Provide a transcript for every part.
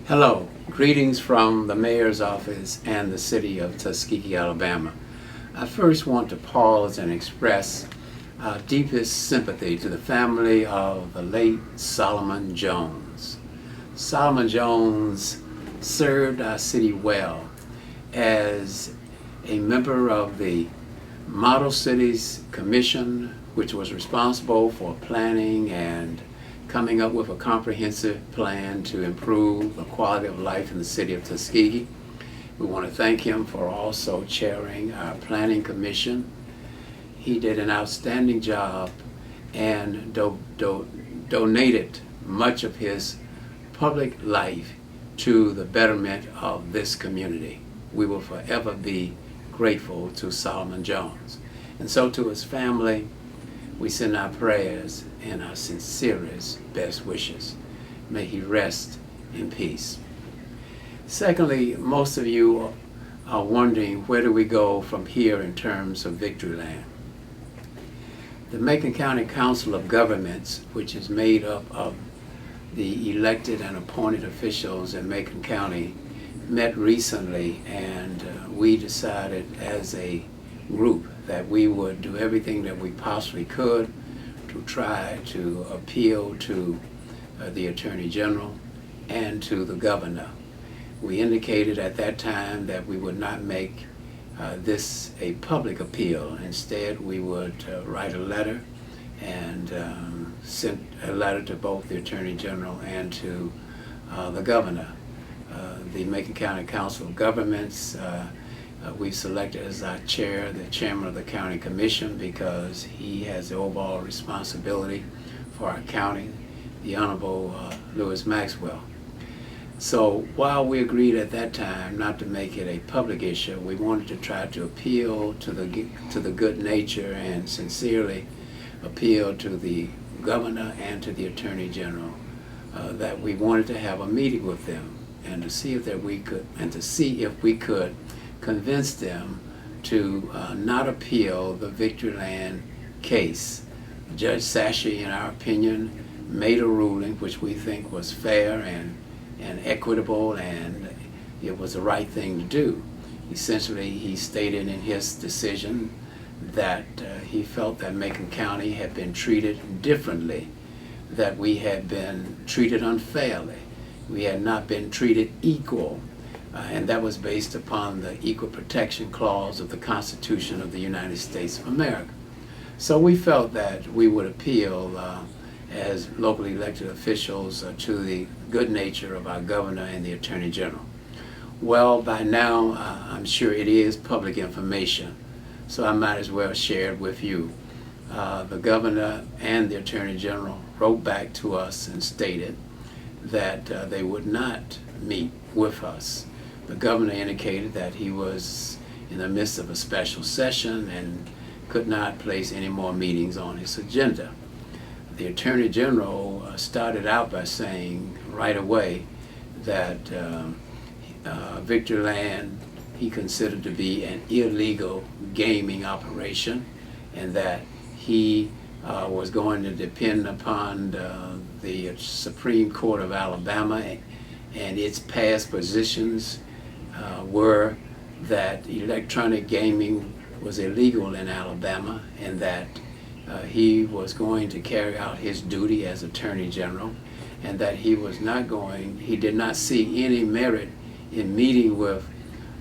Hello, greetings from the Mayor's Office and the City of Tuskegee, Alabama. I first want to pause and express our deepest sympathy to the family of the late Solomon Jones. Solomon Jones served our city well as a member of the Model Cities Commission, which was responsible for planning and coming up with a comprehensive plan to improve the quality of life in the city of Tuskegee. We want to thank him for also chairing our planning commission. He did an outstanding job and donated much of his public life to the betterment of this community. We will forever be grateful to Solomon Jones. And so to his family, we send our prayers and our sincerest best wishes. May he rest in peace. Secondly, most of you are wondering, where do we go from here in terms of Victoryland? The Macon County Council of Governments, which is made up of the elected and appointed officials in Macon County, met recently, and we decided as a group that we would do everything that we possibly could to try to appeal to the Attorney General and to the Governor. We indicated at that time that we would not make this a public appeal. Instead, we would write a letter and send a letter to both the Attorney General and to the Governor. The Macon County Council of Governments, we've selected as our chair the chairman of the county commission because he has the overall responsibility for our county, the Honorable Lewis Maxwell. So while we agreed at that time not to make it a public issue, we wanted to try to appeal to the good nature and sincerely appeal to the governor and to the attorney general that we wanted to have a meeting with them and to see if we could convince them to not appeal the Victoryland case. Judge Sashi, in our opinion, made a ruling which we think was fair and equitable, and it was the right thing to do. Essentially, he stated in his decision that he felt that Macon County had been treated differently, that we had been treated unfairly, we had not been treated equal, and that was based upon the Equal Protection Clause of the Constitution of the United States of America. So we felt that we would appeal as locally elected officials to the good nature of our governor and the attorney general. Well, by now, I'm sure it is public information, so I might as well share it with you. The governor and the attorney general wrote back to us and stated that they would not meet with us. The governor indicated that he was in the midst of a special session and could not place any more meetings on his agenda. The Attorney General started out by saying right away that Victoryland he considered to be an illegal gaming operation, and that he was going to depend upon the Supreme Court of Alabama and its past positions were that electronic gaming was illegal in Alabama, and that he was going to carry out his duty as Attorney General, and that he did not see any merit in meeting with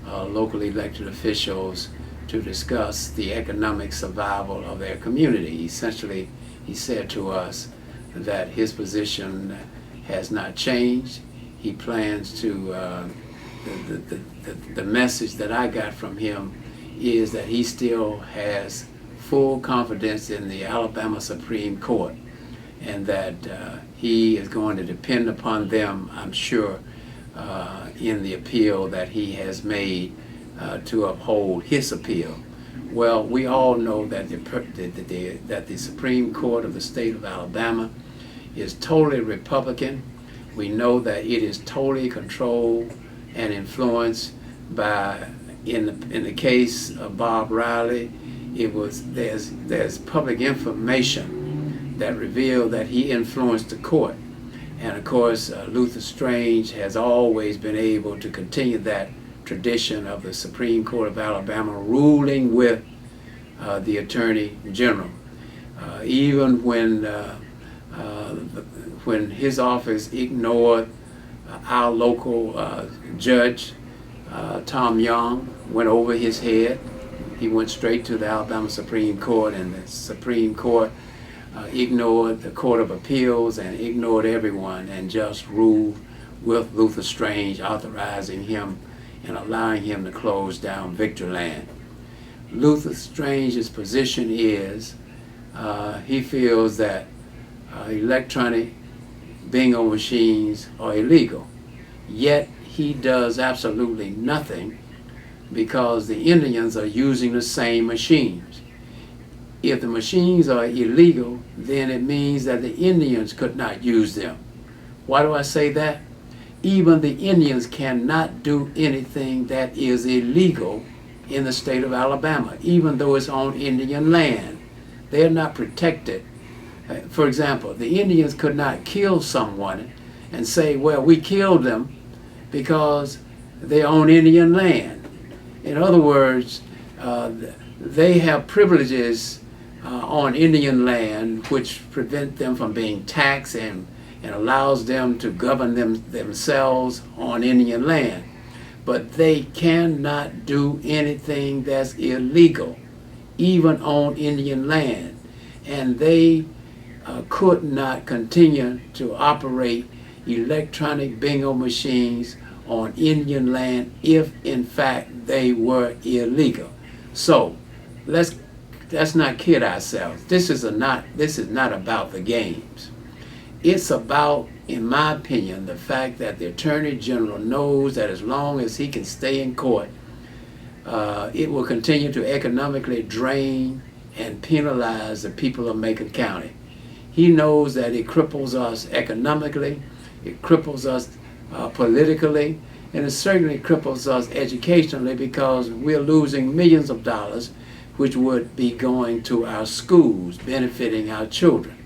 local elected officials to discuss the economic survival of their community. Essentially, he said to us that his position has not changed. He plans to the message that I got from him is that he still has full confidence in the Alabama Supreme Court, and that he is going to depend upon them, I'm sure, in the appeal that he has made to uphold his appeal. Well, we all know that the Supreme Court of the state of Alabama is totally Republican. We know that it is totally controlled and influenced by, in the case of Bob Riley, there's public information that revealed that he influenced the court And of course, Luther Strange has always been able to continue that tradition of the Supreme Court of Alabama ruling with the Attorney General. Even when his office ignored our local judge, Tom Young, went over his head. He went straight to the Alabama Supreme Court, and the Supreme Court ignored the Court of Appeals and ignored everyone and just ruled with Luther Strange, authorizing him and allowing him to close down Victorland. Luther Strange's position is he feels that electronic bingo machines are illegal, yet he does absolutely nothing because the Indians are using the same machines. If the machines are illegal, then it means that the Indians could not use them. Why do I say that? Even the Indians cannot do anything that is illegal in the state of Alabama, even though it's on Indian land. They are not protected. For example, the Indians could not kill someone and say, well, we killed them because they're on Indian land. In other words, they have privileges on Indian land which prevent them from being taxed and allows them to govern themselves on Indian land. But they cannot do anything that's illegal, even on Indian land. And they could not continue to operate electronic bingo machines on Indian land if in fact they were illegal. So let's not kid ourselves. This is not about the games. It's about, in my opinion, the fact that the Attorney General knows that as long as he can stay in court, it will continue to economically drain and penalize the people of Macon County. He knows that it cripples us economically, it cripples us politically, and it certainly cripples us educationally because we're losing millions of dollars which would be going to our schools, benefiting our children.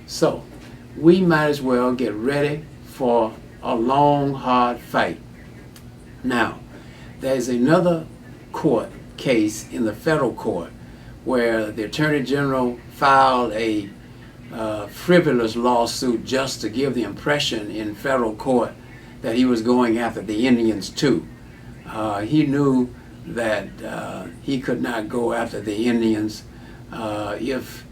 So we might as well get ready for a long, hard fight. Now, there's another court case in the federal court where the Attorney General filed a frivolous lawsuit just to give the impression in federal court that he was going after the Indians too. He knew that he could not go after the Indians if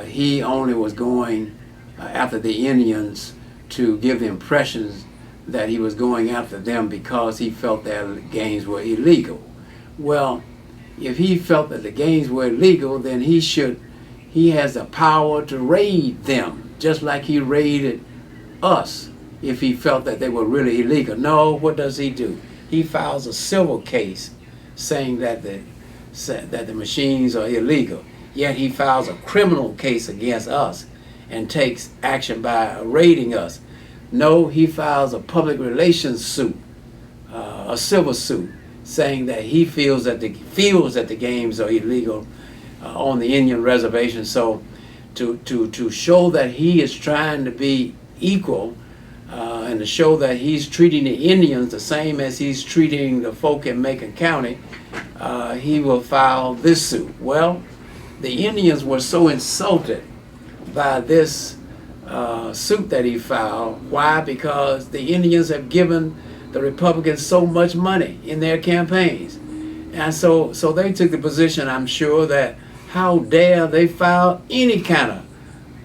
he only was going after the Indians to give the impressions that he was going after them because he felt their games were illegal. Well, if he felt that the games were illegal, then he has the power to raid them, just like he raided us if he felt that they were really illegal. No, what does he do? He files a civil case saying that the machines are illegal. Yet he files a criminal case against us and takes action by raiding us. No, he files a public relations suit, a civil suit, saying that he feels that the games are illegal on the Indian reservation. So to show that he is trying to be equal and to show that he's treating the Indians the same as he's treating the folk in Macon County, he will file this suit. Well, the Indians were so insulted by this suit that he filed. Why? Because the Indians have given the Republicans so much money in their campaigns. And so they took the position, I'm sure, that how dare they file any kind of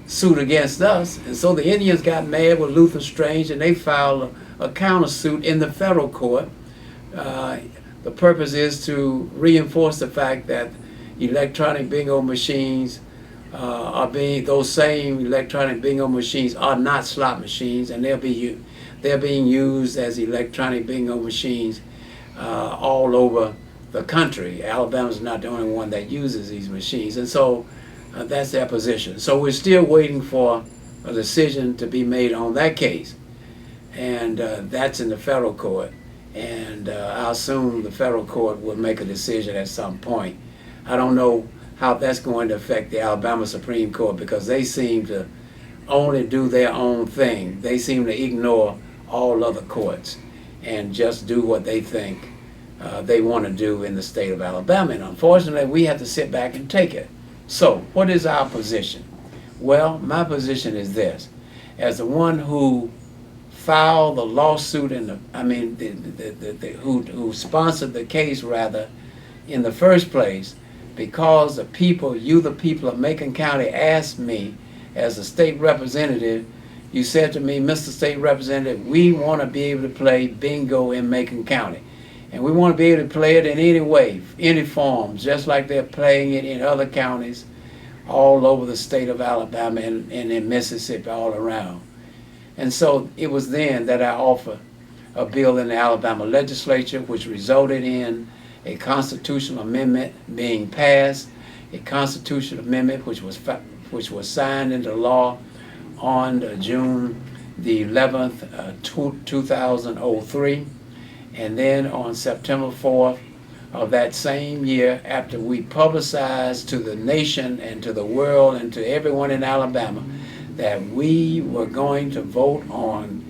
suit against us. And so the Indians got mad with Luther Strange and they filed a countersuit in the federal court. The purpose is to reinforce the fact that electronic bingo machines those same electronic bingo machines are not slot machines, and they're being used as electronic bingo machines all over the country. Alabama's not the only one that uses these machines, and so that's their position. So we're still waiting for a decision to be made on that case, and that's in the federal court, and I assume the federal court will make a decision at some point. I don't know how that's going to affect the Alabama Supreme Court because they seem to only do their own thing. They seem to ignore all other courts and just do what they think they want to do in the state of Alabama. And unfortunately, we have to sit back and take it. So, what is our position? Well, my position is this. As the one who filed the lawsuit who sponsored the case rather in the first place, because the people of Macon County asked me as a state representative, you said to me, Mr. State Representative, we want to be able to play bingo in Macon County. And we want to be able to play it in any way, any form, just like they're playing it in other counties all over the state of Alabama and in Mississippi, all around. And so it was then that I offered a bill in the Alabama legislature, which resulted in a constitutional amendment being passed, a constitutional amendment which was signed into law on June the 11th, 2003. And then on September 4th of that same year, after we publicized to the nation and to the world and to everyone in Alabama that we were going to vote on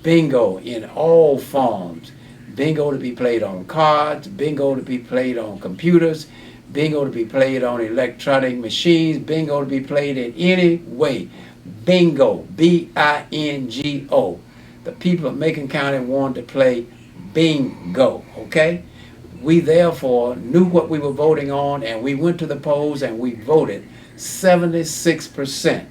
bingo in all forms, bingo to be played on cards, bingo to be played on computers, bingo to be played on electronic machines, bingo to be played in any way. Bingo, B-I-N-G-O. The people of Macon County wanted to play bingo, okay? We therefore knew what we were voting on, and we went to the polls and we voted 76%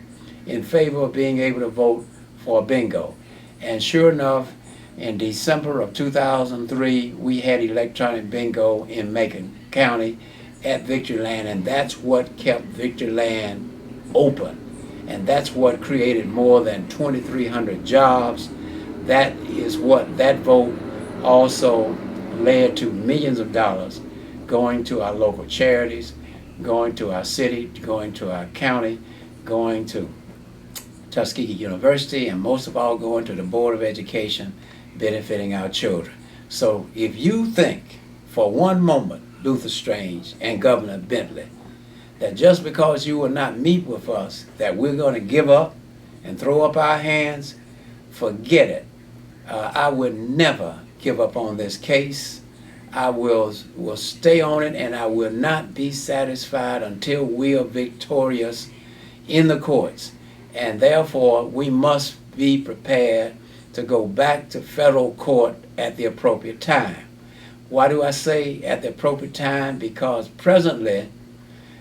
in favor of being able to vote for bingo. And sure enough, in December of 2003, we had electronic bingo in Macon County at Victoryland, and that's what kept Victoryland open. And that's what created more than 2,300 jobs. That is what that vote also led to millions of dollars going to our local charities, going to our city, going to our county, going to Tuskegee University, and most of all going to the Board of Education, benefiting our children. So if you think for one moment, Luther Strange and Governor Bentley, that just because you will not meet with us, that we're going to give up and throw up our hands, forget it. I would never give up on this case. I will stay on it, and I will not be satisfied until we are victorious in the courts. And therefore, we must be prepared to go back to federal court at the appropriate time. Why do I say at the appropriate time? Because presently,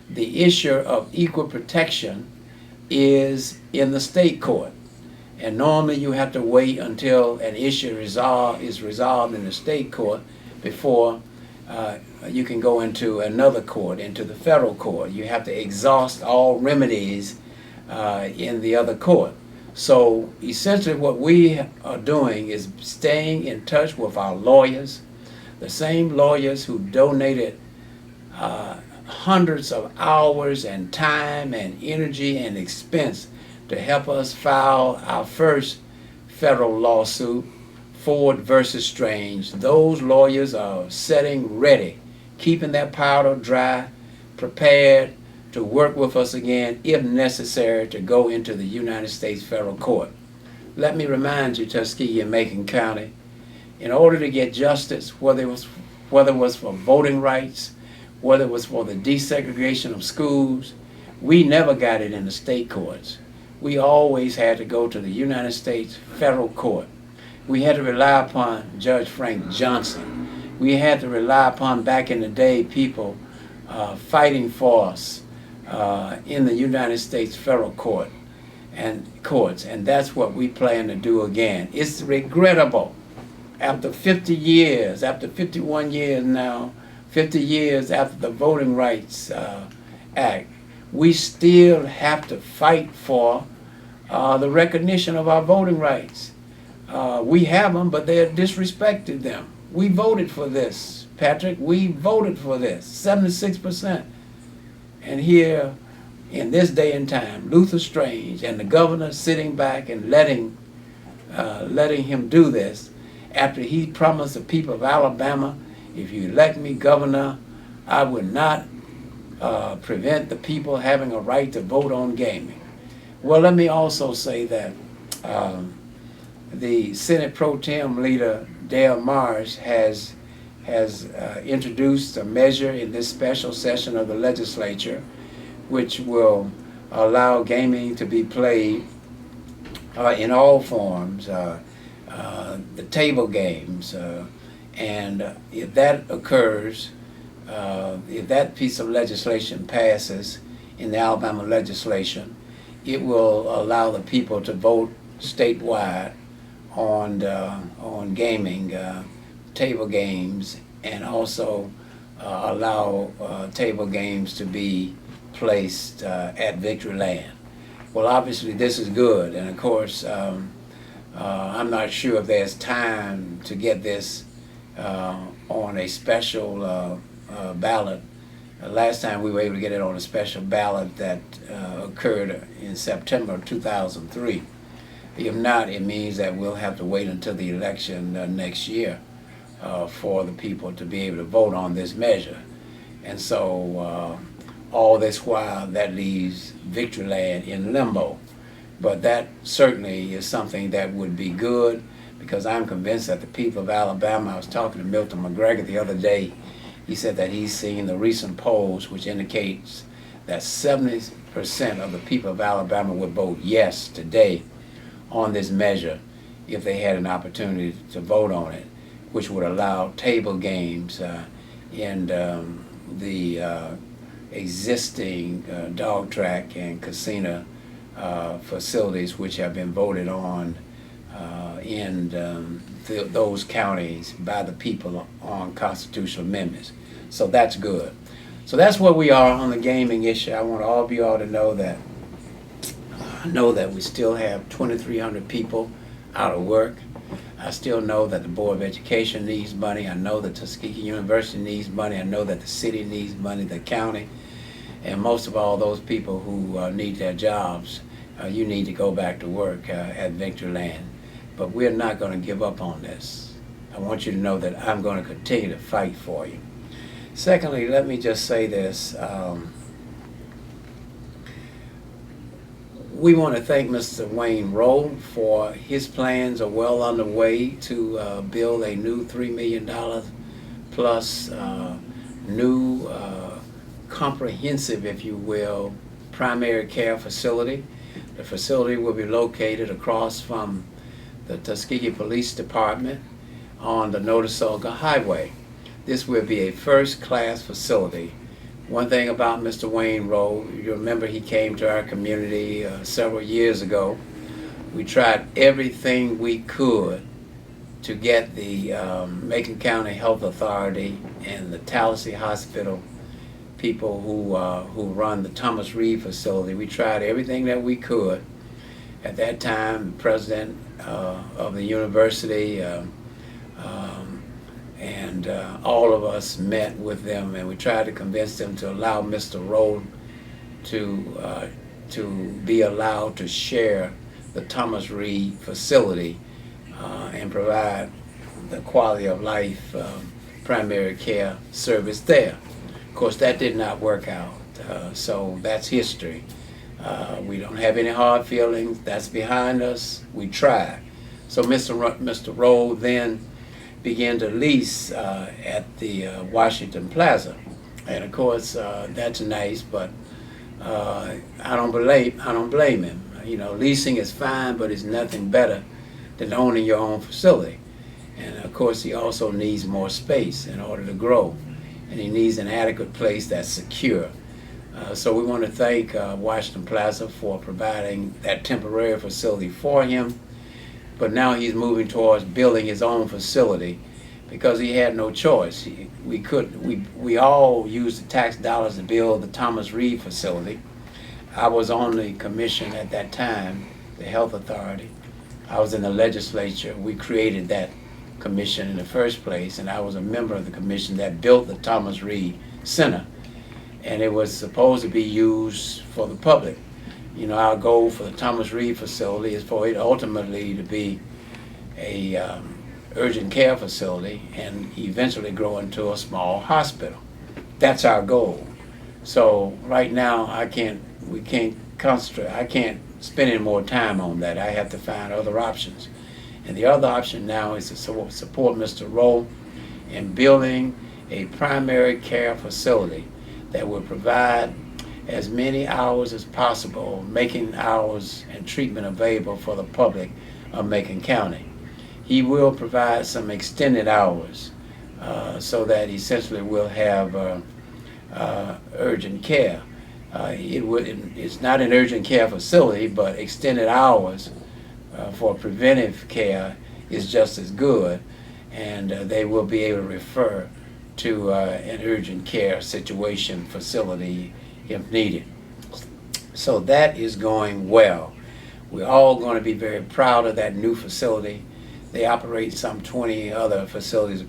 the issue of equal protection is in the state court. And normally you have to wait until an issue is resolved in the state court before you can go into another court, into the federal court. You have to exhaust all remedies in the other court. So essentially what we are doing is staying in touch with our lawyers, the same lawyers who donated hundreds of hours and time and energy and expense to help us file our first federal lawsuit, Ford versus Strange. Those lawyers are sitting ready, keeping their powder dry, prepared to work with us again if necessary to go into the United States federal court. Let me remind you, Tuskegee and Macon County, in order to get justice, whether it was for voting rights, whether it was for the desegregation of schools, we never got it in the state courts. We always had to go to the United States federal court. We had to rely upon Judge Frank Johnson. We had to rely upon, back in the day, people fighting for us in the United States federal court and courts, and that's what we plan to do again. It's regrettable. After 50 years, after 51 years now, 50 years after the Voting Rights Act, we still have to fight for the recognition of our voting rights. We have them, but they're disrespected them. We voted for this, Patrick. We voted for this, 76%. And here, in this day and time, Luther Strange and the governor sitting back and letting him do this, after he promised the people of Alabama, if you elect me governor, I would not prevent the people having a right to vote on gaming. Well, let me also say that um, the Senate Pro Tem leader Dale Marsh has introduced a measure in this special session of the legislature, which will allow gaming to be played in all forms, the table games, and if that occurs, if that piece of legislation passes in the Alabama legislation, it will allow the people to vote statewide on gaming, table games, and also allow table games to be placed at Victory Land. Well, obviously this is good, and of course I'm not sure if there's time to get this on a special ballot. Last time we were able to get it on a special ballot that occurred in September of 2003. If not, it means that we'll have to wait until the election next year for the people to be able to vote on this measure. And so all this while, that leaves Victory Land in limbo. But that certainly is something that would be good, because I'm convinced that the people of Alabama, I was talking to Milton McGregor the other day, he said that he's seen the recent polls which indicates that 70% of the people of Alabama would vote yes today on this measure if they had an opportunity to vote on it, which would allow table games in the existing dog track and casino facilities which have been voted on in those counties by the people on constitutional amendments. So that's good. So that's where we are on the gaming issue. I want all of you all to know that we still have 2,300 people out of work. I still know that the Board of Education needs money. I know that Tuskegee University needs money. I know that the city needs money, the county, and most of all those people who need their jobs. You need to go back to work at Victory Land. But we're not going to give up on this. I want you to know that I'm going to continue to fight for you. Secondly, let me just say this. We want to thank Mr. Wayne Rowe for his plans are well underway to build a new $3 million plus new comprehensive, if you will, primary care facility. The facility will be located across from the Tuskegee Police Department on the Notasulga Highway. This will be a first-class facility. One thing about Mr. Wayne Rowe, you remember he came to our community several years ago. We tried everything we could to get the Macon County Health Authority and the Tallahassee Hospital people who run the Thomas Reed facility. We tried everything that we could. At that time, the president of the university and all of us met with them, and we tried to convince them to allow Mr. Rowe to be allowed to share the Thomas Reed facility and provide the quality of life primary care service there. Of course, that did not work out, so that's history. We don't have any hard feelings. That's behind us. We tried. So Mr. Rowe then began to lease at the Washington Plaza, and of course that's nice, but I don't blame him. You know, leasing is fine, but it's nothing better than owning your own facility. And of course, he also needs more space in order to grow, and he needs an adequate place that's secure. So we want to thank Washington Plaza for providing that temporary facility for him. But now he's moving towards building his own facility because he had no choice. We all used the tax dollars to build the Thomas Reed facility. I was on the commission at that time, the Health Authority. I was in the legislature. We created that commission in the first place, and I was a member of the commission that built the Thomas Reed Center. And it was supposed to be used for the public. You know, our goal for the Thomas Reed facility is for it ultimately to be a urgent care facility and eventually grow into a small hospital. That's our goal. So right now, we can't concentrate. I can't spending more time on that. I have to find other options. And the other option now is to support Mr. Rowe in building a primary care facility that will provide as many hours as possible, making hours and treatment available for the public of Macon County. He will provide some extended hours so that essentially we'll have urgent care. It's not an urgent care facility, but extended hours for preventive care is just as good, and they will be able to refer to an urgent care situation facility if needed. So that is going well. We're all going to be very proud of that new facility. They operate some 20 other facilities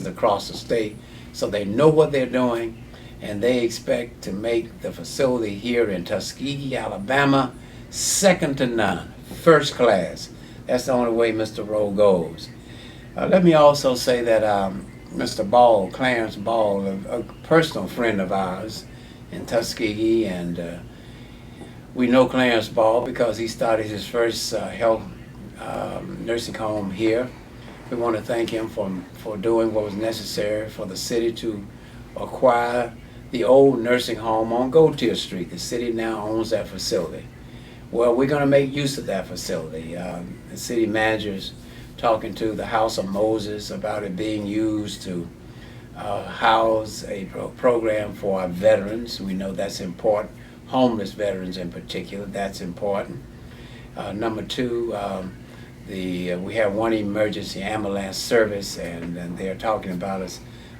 across the state, so they know what they're doing, and they expect to make the facility here in Tuskegee, Alabama, second to none, first class. That's the only way Mr. Rowe goes. Let me also say that Mr. Ball, Clarence Ball, a personal friend of ours in Tuskegee, and we know Clarence Ball because he started his first health nursing home here. We want to thank him for doing what was necessary for the city to acquire the old nursing home on Gautier Street. The city now owns that facility. Well, we're going to make use of that facility. The city manager's talking to the House of Moses about it being used to house a program for our veterans. We know that's important. Homeless veterans in particular, that's important. Number two, we have one emergency ambulance service, and they're talking about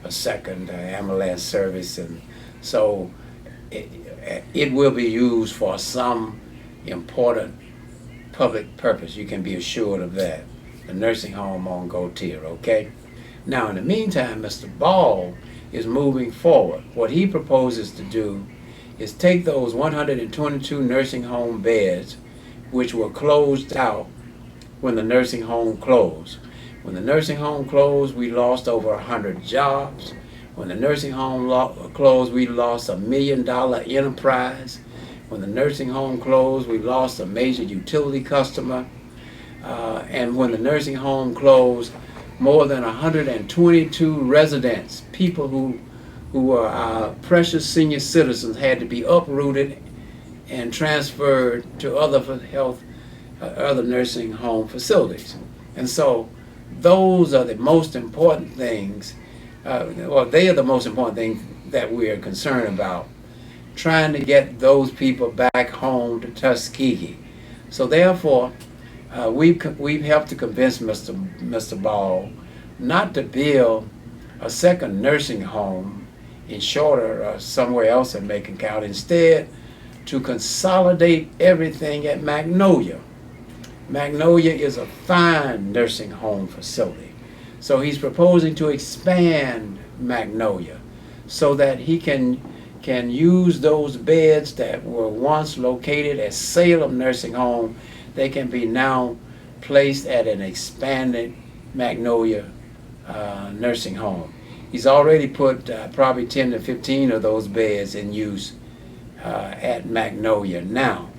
a second ambulance service, and so it will be used for some important public purpose. You can be assured of that. The nursing home on Gautier, okay? Now, in the meantime, Mr. Ball is moving forward. What he proposes to do is take those 122 nursing home beds, which were closed out when the nursing home closed. When the nursing home closed, we lost over 100 jobs. When the nursing home closed, we lost $1 million enterprise. When the nursing home closed, we lost a major utility customer. And when the nursing home closed, more than 122 residents, people who were our precious senior citizens, had to be uprooted and transferred to other nursing home facilities. And so those are the most important things, they are the most important things that we are concerned about, trying to get those people back home to Tuskegee. So therefore, we've helped to convince Mr. Ball not to build a second nursing home in Shorter or somewhere else in Macon County. Instead, to consolidate everything at Magnolia. Magnolia is a fine nursing home facility. So he's proposing to expand Magnolia so that he can use those beds that were once located at Salem Nursing Home. They can be now placed at an expanded Magnolia nursing home. He's already put probably 10 to 15 of those beds in use at Magnolia now.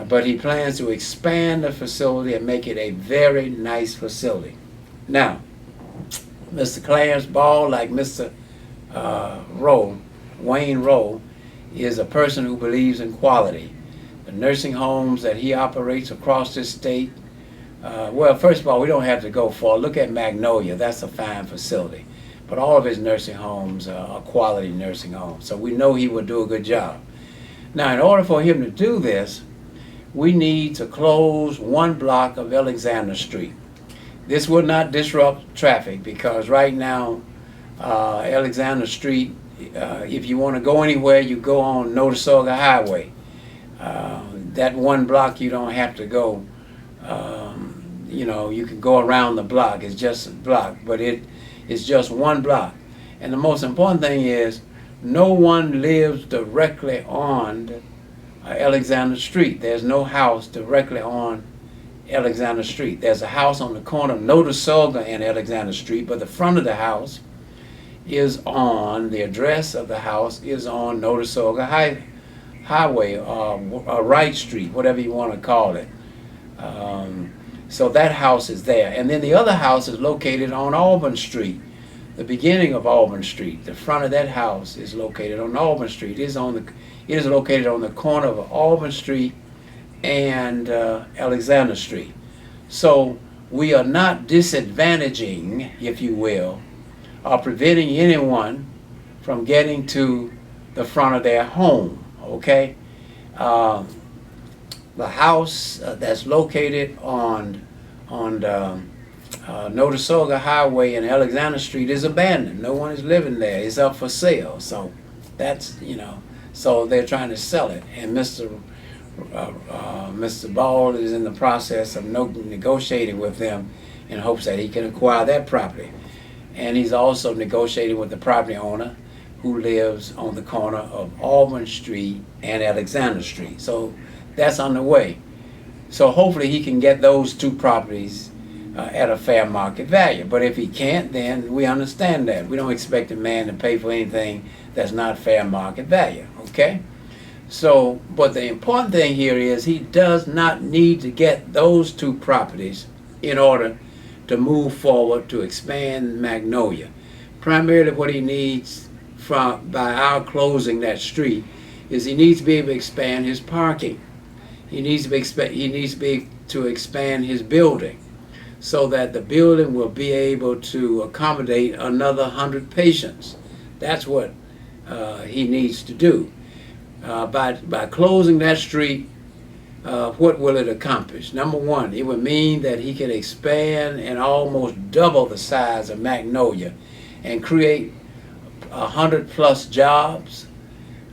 But he plans to expand the facility and make it a very nice facility. Now, Mr. Clarence Ball, like Mr. Wayne Rowe, is a person who believes in quality. The nursing homes that he operates across this state, well, first of all, we don't have to go far. Look at Magnolia. That's a fine facility. But all of his nursing homes are quality nursing homes. So we know he will do a good job. Now, in order for him to do this, we need to close one block of Alexander Street. This will not disrupt traffic because right now, Alexander Street, if you want to go anywhere, you go on Notasulga Highway. That one block you don't have to go, you can go around the block. It's just a block, but it's just one block. And the most important thing is no one lives directly on Alexander Street. There's no house directly on Alexander Street. There's a house on the corner of Notasulga and Alexander Street, but the front of the house is on, the address of the house is on Notasulga Highway, Wright Street, whatever you want to call it. So that house is there. And then the other house is located on Auburn Street, the beginning of Auburn Street. The front of that house is located on Auburn Street. It is located on the corner of Auburn Street and Alexander Street. So we are not disadvantaging, if you will, or preventing anyone from getting to the front of their home, okay? The house that's located on Notasulga Highway and Alexander Street is abandoned. No one is living there. It's up for sale. So that's, so they're trying to sell it. And Mr. Ball is in the process of negotiating with them in hopes that he can acquire that property. And he's also negotiating with the property owner who lives on the corner of Auburn Street and Alexander Street. So that's on the way. So hopefully he can get those two properties at a fair market value. But if he can't, then we understand that. We don't expect a man to pay for anything that's not fair market value, okay? So, but the important thing here is he does not need to get those two properties in order to move forward to expand Magnolia. Primarily what he needs by our closing that street is he needs to be able to expand his parking. He needs to be able to expand his building so that the building will be able to accommodate another 100 patients. That's what he needs to do. By closing that street, what will it accomplish? Number one, it would mean that he can expand and almost double the size of Magnolia and create 100+ jobs.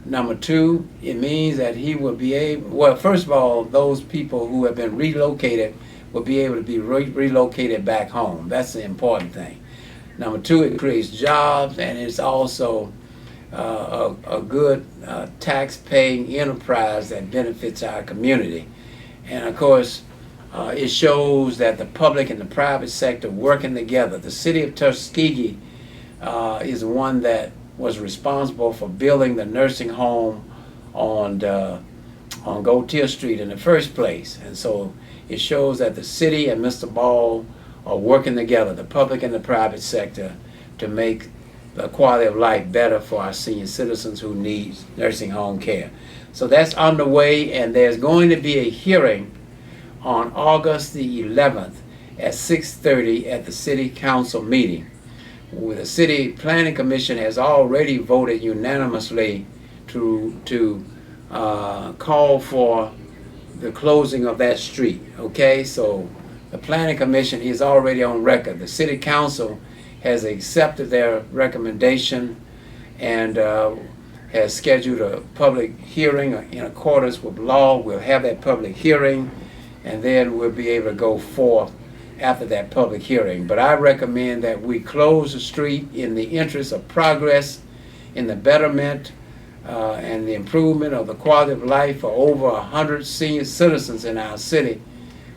Number two, it means that he will be able, well, first of all, those people who have been relocated will be able to be relocated back home. That's the important thing. Number two, it creates jobs, and it's also a good tax-paying enterprise that benefits our community. And of course, it shows that the public and the private sector working together. The city of Tuskegee is the one that was responsible for building the nursing home on Gautier Street in the first place. And so it shows that the city and Mr. Ball are working together, the public and the private sector, to make the quality of life better for our senior citizens who need nursing home care. So that's underway, and there's going to be a hearing on August the 11th at 6:30 at the City Council meeting. The City Planning Commission has already voted unanimously to call for the closing of that street. Okay, so the Planning Commission is already on record. The City Council has accepted their recommendation and has scheduled a public hearing in accordance with law. We'll have that public hearing, and then we'll be able to go forth after that public hearing. But I recommend that we close the street in the interest of progress, in the betterment and the improvement of the quality of life for over 100 senior citizens in our city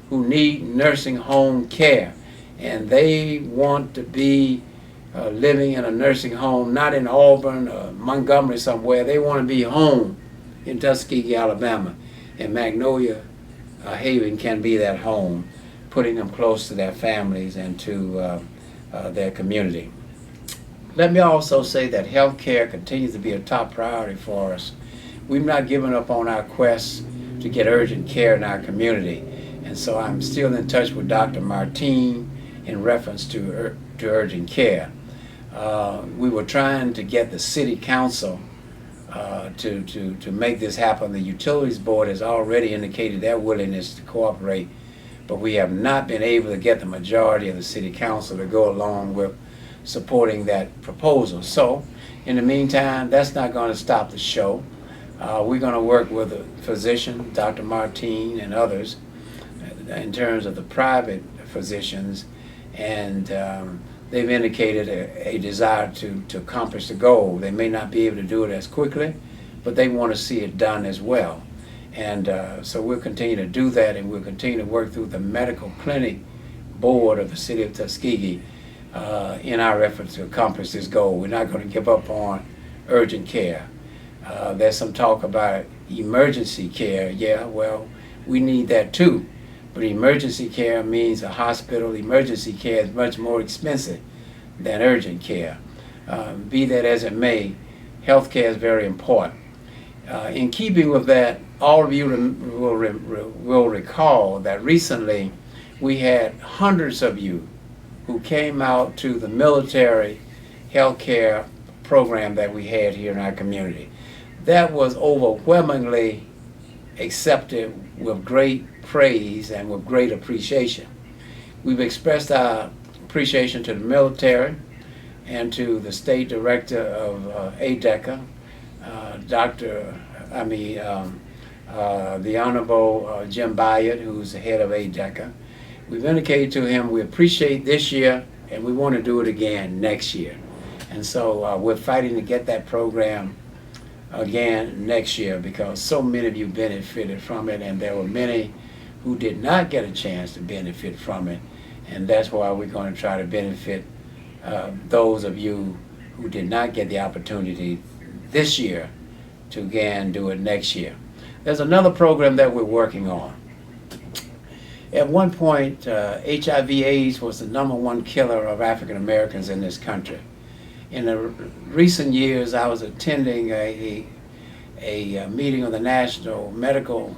who need nursing home care. And they want to be living in a nursing home, not in Auburn or Montgomery somewhere. They want to be home in Tuskegee, Alabama. And Magnolia Haven can be that home, putting them close to their families and to their community. Let me also say that health care continues to be a top priority for us. We've not given up on our quest to get urgent care in our community. And so I'm still in touch with Dr. Martine in reference to urgent care. We were trying to get the City Council to make this happen. The Utilities Board has already indicated their willingness to cooperate, but we have not been able to get the majority of the City Council to go along with supporting that proposal. So, in the meantime, that's not going to stop the show. We're going to work with a physician, Dr. Martine, and others in terms of the private physicians, and they've indicated a desire to accomplish the goal. They may not be able to do it as quickly, but they want to see it done as well. And so we'll continue to do that, and we'll continue to work through the medical clinic board of the city of Tuskegee in our efforts to accomplish this goal. We're not going to give up on urgent care. There's some talk about emergency care. Yeah, well, we need that too. But emergency care means a hospital. Emergency care is much more expensive than urgent care. Be that as it may, health care is very important. In keeping with that, all of you will recall that recently we had hundreds of you who came out to the military health care program that we had here in our community. That was overwhelmingly accepted with great praise and with great appreciation. We've expressed our appreciation to the military and to the state director of ADECA, the Honorable Jim Byard, who's the head of ADECA. We've indicated to him we appreciate this year and we want to do it again next year. And so we're fighting to get that program again next year because so many of you benefited from it, and there were many who did not get a chance to benefit from it. And that's why we're going to try to benefit those of you who did not get the opportunity this year to again do it next year. There's another program that we're working on. At one point, HIV/AIDS was the #1 killer of African Americans in this country. In the recent years, I was attending a meeting of the National Medical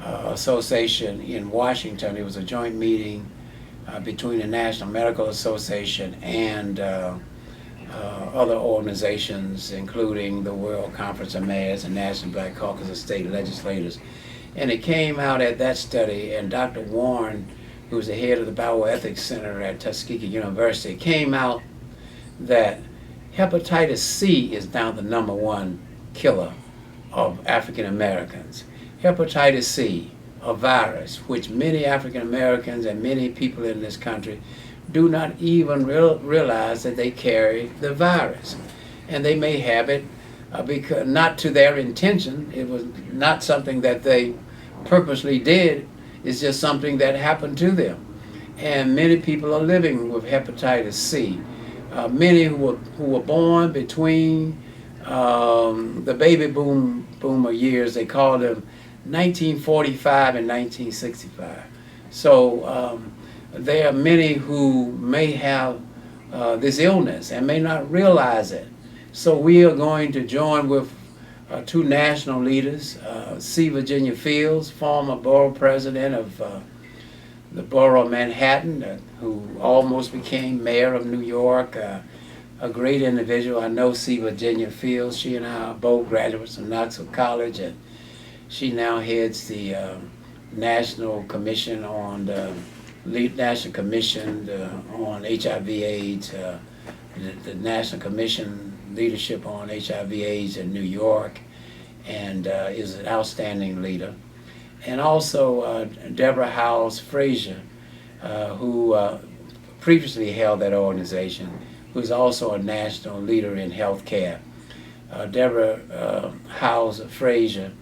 Association in Washington. It was a joint meeting between the National Medical Association and other organizations, including the World Conference of Mayors and National Black Caucus of State Legislators. And it came out at that study, and Dr. Warren, who's the head of the Bioethics Center at Tuskegee University, came out that hepatitis C is now the #1 killer of African Americans. Hepatitis C, a virus which many African Americans and many people in this country do not even realize that they carry the virus. And they may have it because not to their intention. It was not something that they purposely did. It's just something that happened to them. And many people are living with hepatitis C. Many who were born between the baby boomer years, they called them 1945 and 1965. So there are many who may have this illness and may not realize it. So we are going to join with two national leaders, C. Virginia Fields, former borough president of the borough of Manhattan, who almost became mayor of New York, a great individual. I know C. Virginia Fields. She and I are both graduates from Knoxville College, and she now heads the National Commission on HIV/AIDS, the National Commission leadership on HIV/AIDS in New York, and is an outstanding leader. And also Deborah Howes Frazier, who previously held that organization, who is also a national leader in health care. Deborah Howes Frazier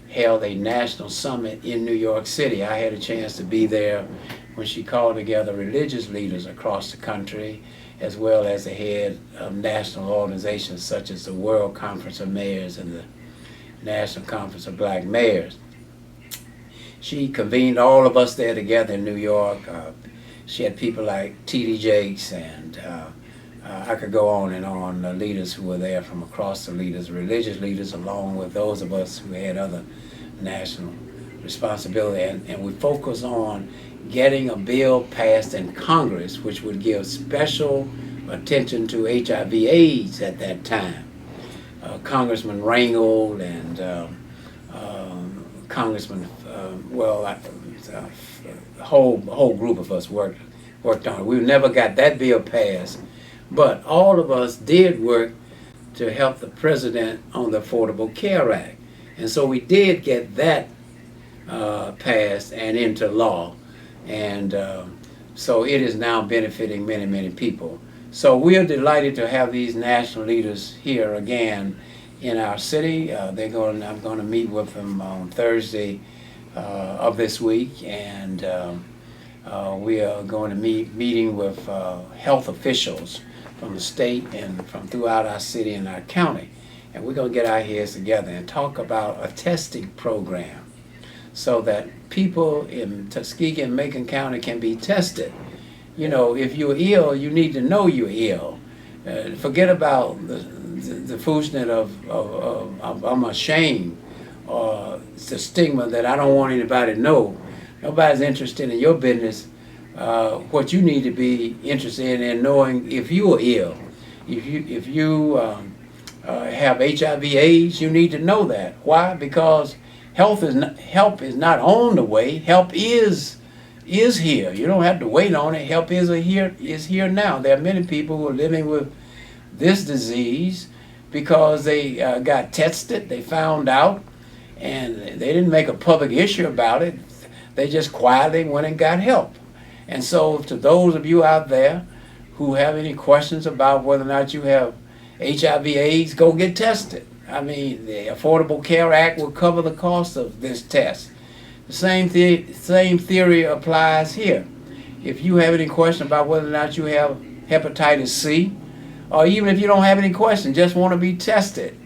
held a national summit in New York City. I had a chance to be there when she called together religious leaders across the country, as well as the head of national organizations such as the World Conference of Mayors and the National Conference of Black Mayors. She convened all of us there together in New York. She had people like T.D. Jakes, and I could go on and on, leaders who were there from across the leaders, religious leaders, along with those of us who had other national responsibility. And we focused on getting a bill passed in Congress which would give special attention to HIV/AIDS at that time. Congressman Rangel and Congressman, a whole group of us worked on it. We never got that bill passed, but all of us did work to help the president on the Affordable Care Act. And so we did get that passed and into law. And so it is now benefiting many, many people. So we are delighted to have these national leaders here again in our city. I'm going to meet with them on Thursday of this week, and we are going to meeting with health officials from the state and from throughout our city and our county. and we're going to get our heads together and talk about a testing program so that people in Tuskegee and Macon County can be tested. You know, if you're ill, you need to know you're ill. Forget about the foolishness of I'm ashamed, or it's the stigma that I don't want anybody to know. Nobody's interested in your business. What you need to be interested in knowing if you are ill. If you have HIV/AIDS, you need to know that. Why? Because help is not on the way. Help is here. You don't have to wait on it. Help is here now. There are many people who are living with this disease because they got tested, they found out, and they didn't make a public issue about it. They just quietly went and got help. And so to those of you out there who have any questions about whether or not you have HIV/AIDS, go get tested. I mean, the Affordable Care Act will cover the cost of this test. The same theory applies here. If you have any question about whether or not you have hepatitis C, or even if you don't have any question, just want to be tested,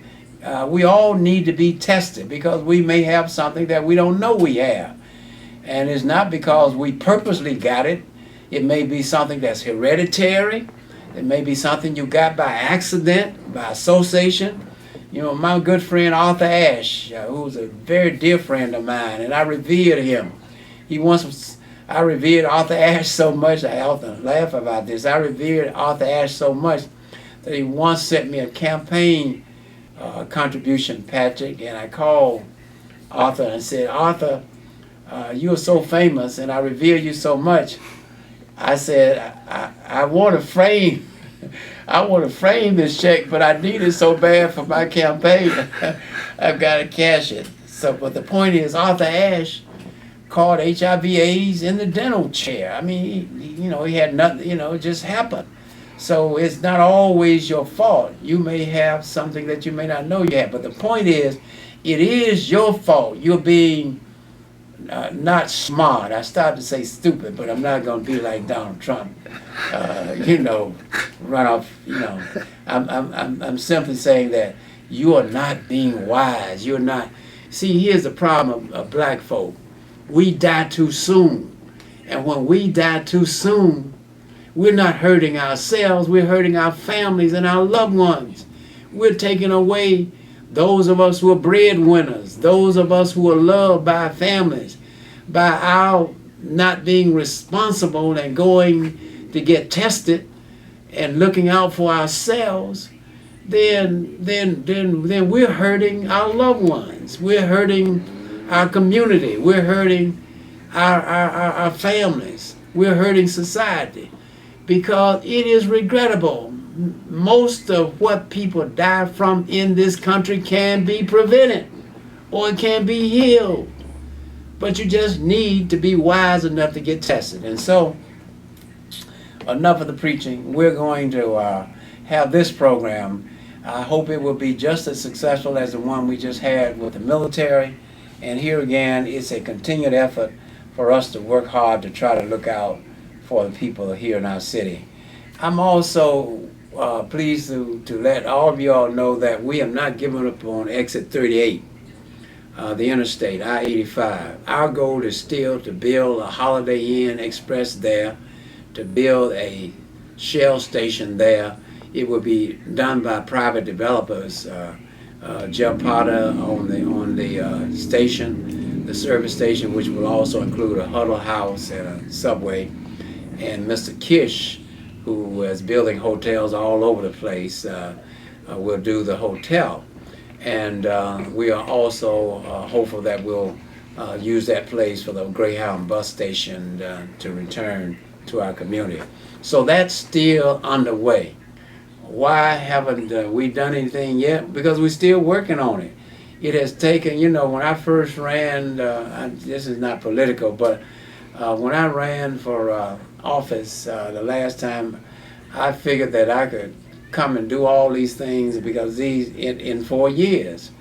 we all need to be tested because we may have something that we don't know we have. And it's not because we purposely got it. It may be something that's hereditary. It may be something you got by accident, by association. You know, my good friend Arthur Ashe, who's a very dear friend of mine, and I revered him. I revered Arthur Ashe so much, I often laugh about this. I revered Arthur Ashe so much that he once sent me a campaign contribution package, and I called Arthur and said, Arthur, you are so famous and I revere you so much. I said, I want to frame this check, but I need it so bad for my campaign. I've got to cash it. So, but the point is, Arthur Ashe caught HIV/AIDS in the dental chair. I mean, he had nothing, it just happened. So it's not always your fault. You may have something that you may not know you have. But the point is, it is your fault. You're being not smart. I started to say stupid, but I'm not going to be like Donald Trump. Run off. I'm simply saying that you are not being wise. You're not. See, here's the problem of black folk. We die too soon, and when we die too soon, we're not hurting ourselves. We're hurting our families and our loved ones. We're taking away those of us who are breadwinners, those of us who are loved by our families, by our not being responsible and going to get tested and looking out for ourselves. Then we're hurting our loved ones. We're hurting our community. We're hurting our families. We're hurting society, because it is regrettable. Most of what people die from in this country can be prevented, or it can be healed. But you just need to be wise enough to get tested. And so, enough of the preaching. We're going to have this program. I hope it will be just as successful as the one we just had with the military. And here again, it's a continued effort for us to work hard to try to look out for the people here in our city. I'm also pleased to let all of you all know that we have not given up on exit 38, the interstate, I-85. Our goal is still to build a Holiday Inn Express there, to build a Shell station there. It will be done by private developers. Jeff Potter on the station, the service station, which will also include a huddle house and a subway. And Mr. Kish, who is building hotels all over the place, will do the hotel. And we are also hopeful that we'll use that place for the Greyhound bus station to return to our community. So that's still underway. Why haven't we done anything yet? Because we're still working on it. It has taken, when I first ran, this is not political, but when I ran for office the last time, I figured that I could come and do all these things because in 4 years.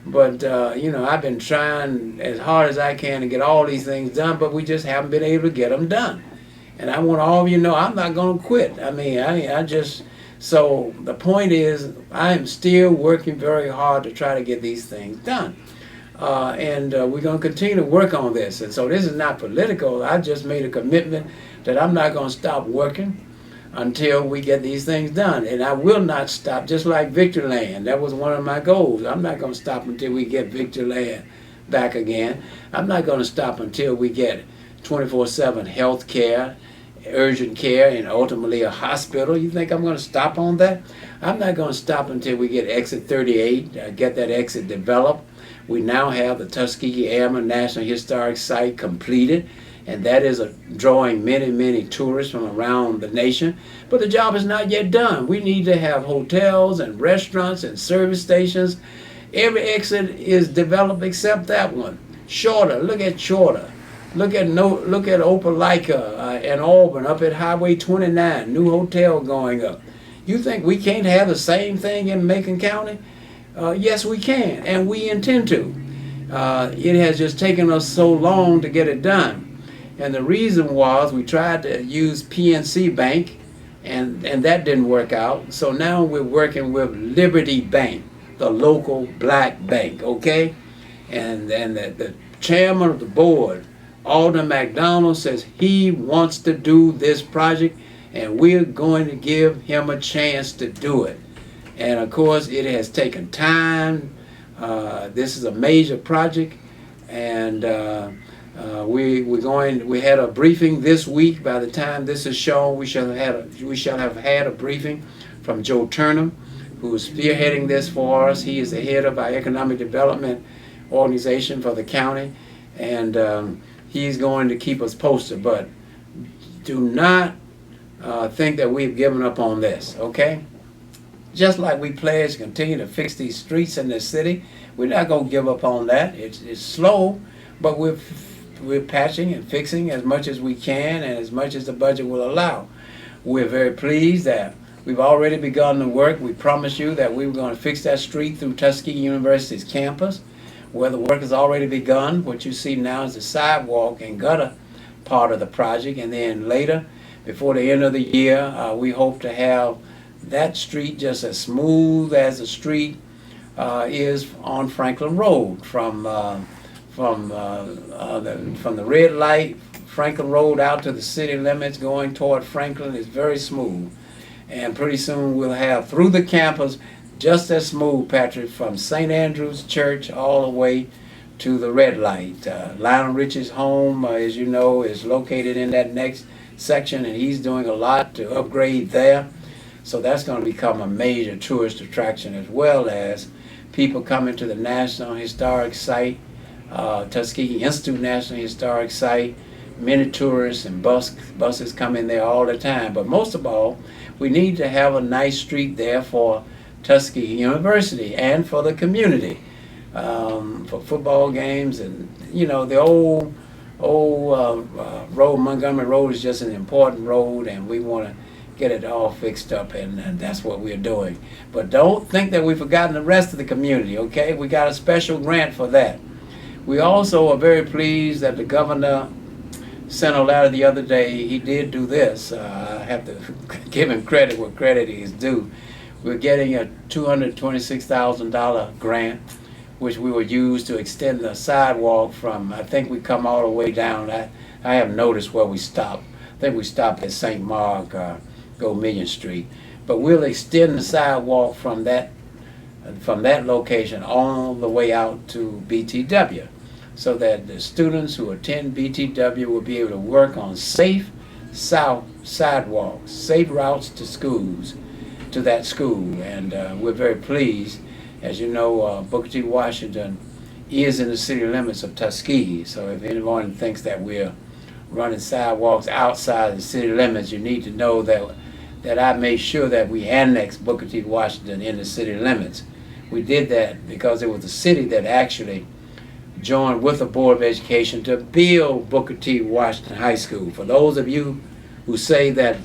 But I've been trying as hard as I can to get all these things done, but we just haven't been able to get them done. And I want all of you to know I'm not going to quit. I mean, I just So the point is, I am still working very hard to try to get these things done. And we're going to continue to work on this. And so this is not political. I just made a commitment that I'm not going to stop working until we get these things done. And I will not stop, just like Victorland. That was one of my goals. I'm not going to stop until we get Victorland back again. I'm not going to stop until we get 24/7 health care, urgent care, and ultimately a hospital. You think I'm going to stop on that? I'm not going to stop until we get exit 38, get that exit developed. We now have the Tuskegee Airmen National Historic Site completed, and that is drawing many, many tourists from around the nation. But the job is not yet done. We need to have hotels and restaurants and service stations. Every exit is developed except that one. Shorter, look at Shorter. Look at Opelika and Auburn up at Highway 29, new hotel going up. You think we can't have the same thing in Macon County? Yes, we can, and we intend to. It has just taken us so long to get it done. And the reason was we tried to use PNC Bank, and that didn't work out. So now we're working with Liberty Bank, the local black bank, okay? And the chairman of the board, Alden McDonald, says he wants to do this project, and we're going to give him a chance to do it. And of course, it has taken time. This is a major project, and we had a briefing this week. By the time this is shown, we shall have had a briefing from Joe Turnham, who is spearheading this for us. He is the head of our economic development organization for the county, and he's going to keep us posted. But do not think that we've given up on this, okay? Just like we pledge to continue to fix these streets in this city, we're not going to give up on that. It's slow, but we're patching and fixing as much as we can and as much as the budget will allow. We're very pleased that we've already begun the work. We promised you that we were going to fix that street through Tuskegee University's campus, where the work has already begun. What you see now is the sidewalk and gutter part of the project, and then later, before the end of the year, we hope to have that street just as smooth as the street is on Franklin Road, from the red light, Franklin Road out to the city limits going toward Franklin is very smooth. And pretty soon we'll have through the campus just as smooth, Patrick, from St. Andrew's Church all the way to the red light. Lionel Rich's home, as you know, is located in that next section, and he's doing a lot to upgrade there. So that's going to become a major tourist attraction, as well as people coming to the National Historic Site, Tuskegee Institute National Historic Site. Many tourists and buses come in there all the time. But most of all, we need to have a nice street there for Tuskegee University and for the community, for football games. And you know, the old road, Montgomery Road, is just an important road, and we want to get it all fixed up, and that's what we're doing. But don't think that we've forgotten the rest of the community, okay? We got a special grant for that. We also are very pleased that the governor sent a letter the other day. He did do this. I have to give him credit where credit is due. We're getting a $226,000 grant, which we will use to extend the sidewalk from, I think we come all the way down. I haven't noticed where we stopped. I think we stopped at St. Mark, go Million Street. But we'll extend the sidewalk from that location all the way out to BTW, so that the students who attend BTW will be able to work on safe sidewalks, safe routes to schools, to that school. And we're very pleased. As you know, Booker T. Washington is in the city limits of Tuskegee. So if anyone thinks that we're running sidewalks outside the city limits, you need to know that I made sure that we annexed Booker T. Washington in the city limits. We did that because it was the city that actually joined with the Board of Education to build Booker T. Washington High School. For those of you who say that,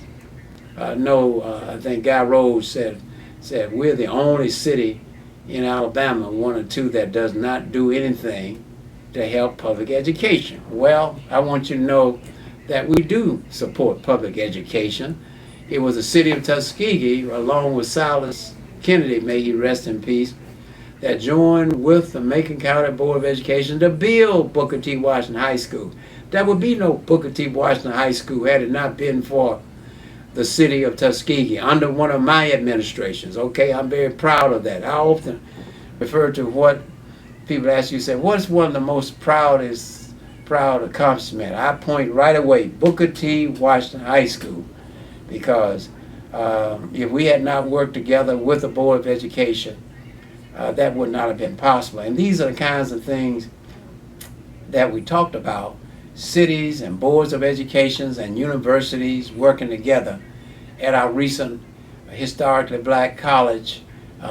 I think Guy Rhodes said we're the only city in Alabama, one or two, that does not do anything to help public education. Well, I want you to know that we do support public education, it was the city of Tuskegee, along with Silas Kennedy, may he rest in peace, that joined with the Macon County Board of Education to build Booker T. Washington High School. There would be no Booker T. Washington High School had it not been for the city of Tuskegee under one of my administrations. Okay, I'm very proud of that. I often refer to what people ask you, say, what's one of the most proud accomplishment? I point right away, Booker T. Washington High School, because if we had not worked together with the Board of Education, that would not have been possible. And these are the kinds of things that we talked about, cities and boards of educations and universities working together at our recent historically black college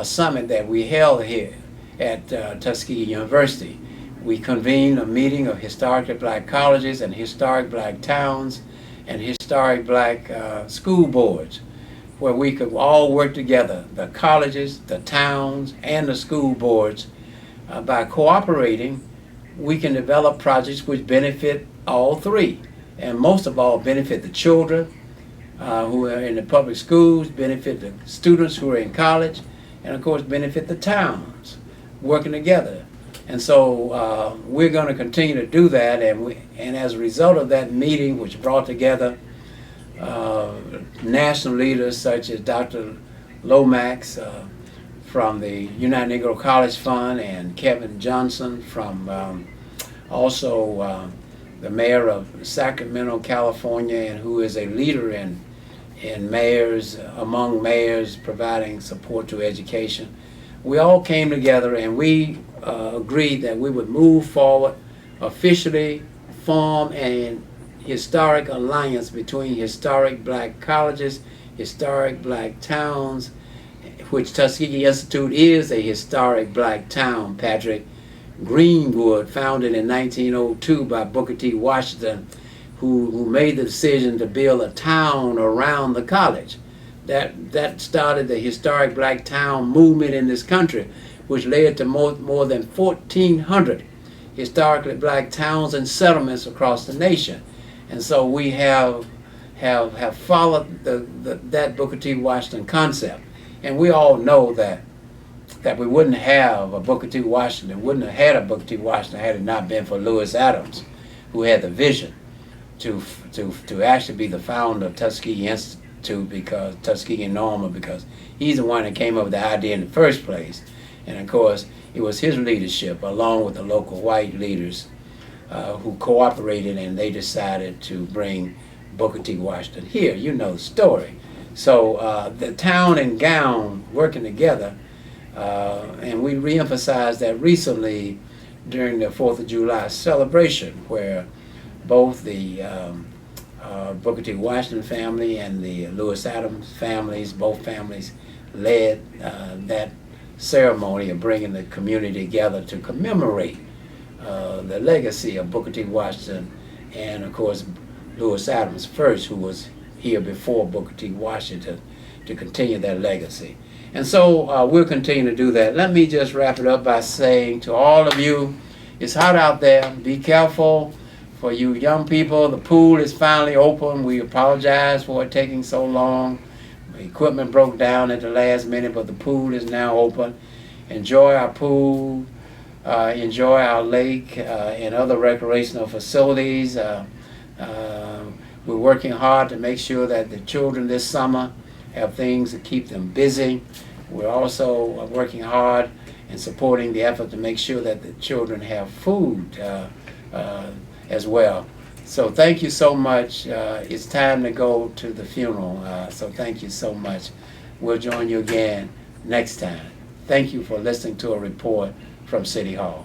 summit that we held here at Tuskegee University. We convened a meeting of historically black colleges and historic black towns and historic black school boards, where we could all work together, the colleges, the towns, and the school boards. By cooperating, we can develop projects which benefit all three, and most of all benefit the children who are in the public schools, benefit the students who are in college, and of course benefit the towns working together. And so we're going to continue to do that, and as a result of that meeting, which brought together national leaders such as Dr. Lomax from the United Negro College Fund, and Kevin Johnson from also the mayor of Sacramento, California, and who is a leader in mayors, among mayors providing support to education. We all came together and we agreed that we would move forward, officially form an historic alliance between historic black colleges, historic black towns, which Tuskegee Institute is a historic black town. Patrick Greenwood, founded in 1902 by Booker T. Washington, who made the decision to build a town around the college. That started the historic black town movement in this country, which led to more than 1,400 historically black towns and settlements across the nation. And so we have followed that Booker T. Washington concept. And we all know that we wouldn't have a Booker T. Washington, wouldn't have had a Booker T. Washington had it not been for Lewis Adams, who had the vision to actually be the founder of Tuskegee Institute, because Tuskegee Normal, because he's the one that came up with the idea in the first place. And of course, it was his leadership, along with the local white leaders, who cooperated, and they decided to bring Booker T. Washington here. You know the story. So the town and gown working together, and we reemphasized that recently during the 4th of July celebration, where both the Booker T. Washington family and the Lewis Adams families, both families led that ceremony of bringing the community together to commemorate the legacy of Booker T. Washington, and of course Lewis Adams first, who was here before Booker T. Washington, to continue that legacy. And so we'll continue to do that. Let me just wrap it up by saying to all of you, it's hot out there. Be careful. For you young people, the pool is finally open. We apologize for it taking so long. The equipment broke down at the last minute, but the pool is now open. Enjoy our pool. Enjoy our lake and other recreational facilities. We're working hard to make sure that the children this summer have things to keep them busy. We're also working hard and supporting the effort to make sure that the children have food as well. So thank you so much. It's time to go to the funeral. So thank you so much. We'll join you again next time. Thank you for listening to a report from City Hall.